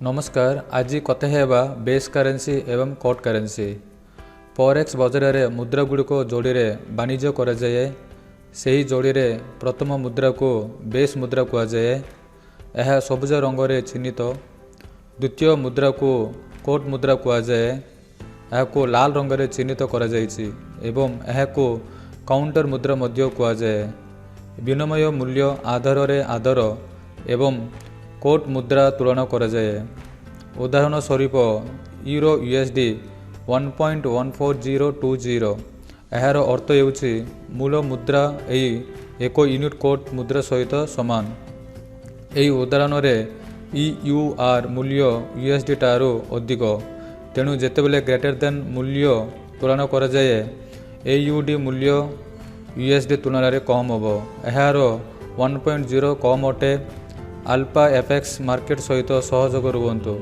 नमस्कार। आज कथा हेबा बेस करेन्सी एवं कोट करेन्सी। फॉरेक्स बजार में मुद्रा गुड़िक जोड़ी वाणिज्य कराए। सही जोड़ी प्रथम मुद्रा को बेस मुद्रा कहुए। यह सबुज रंग में चिन्हित। द्वितीय मुद्रा को कोट मुद्रा कहुए। यह लाल रंग में चिन्हित एवं यह काउंटर मुद्रा मध्य कहुए। विनिमय मूल्य आधार आधार एवं कोट मुद्रा तुलना कराए। उदाहरण स्वरूप यूरो यूएसडी 1.14020 यार अर्थ होउछि मूल मुद्रा एक यूनिट कोट मुद्रा सहित समान। यही उदाहरण में EUR मूल्य यूएसडी ठारू अधिक, तेणु जेतेबेले ग्रेटर देन मूल्य तुलना कराए AUD मूल्य यूएसडी तुलन में कम हम। यार 1.0 कम अटे। अल्फा एफएक्स मार्केट सहित सहयोग रुहतु।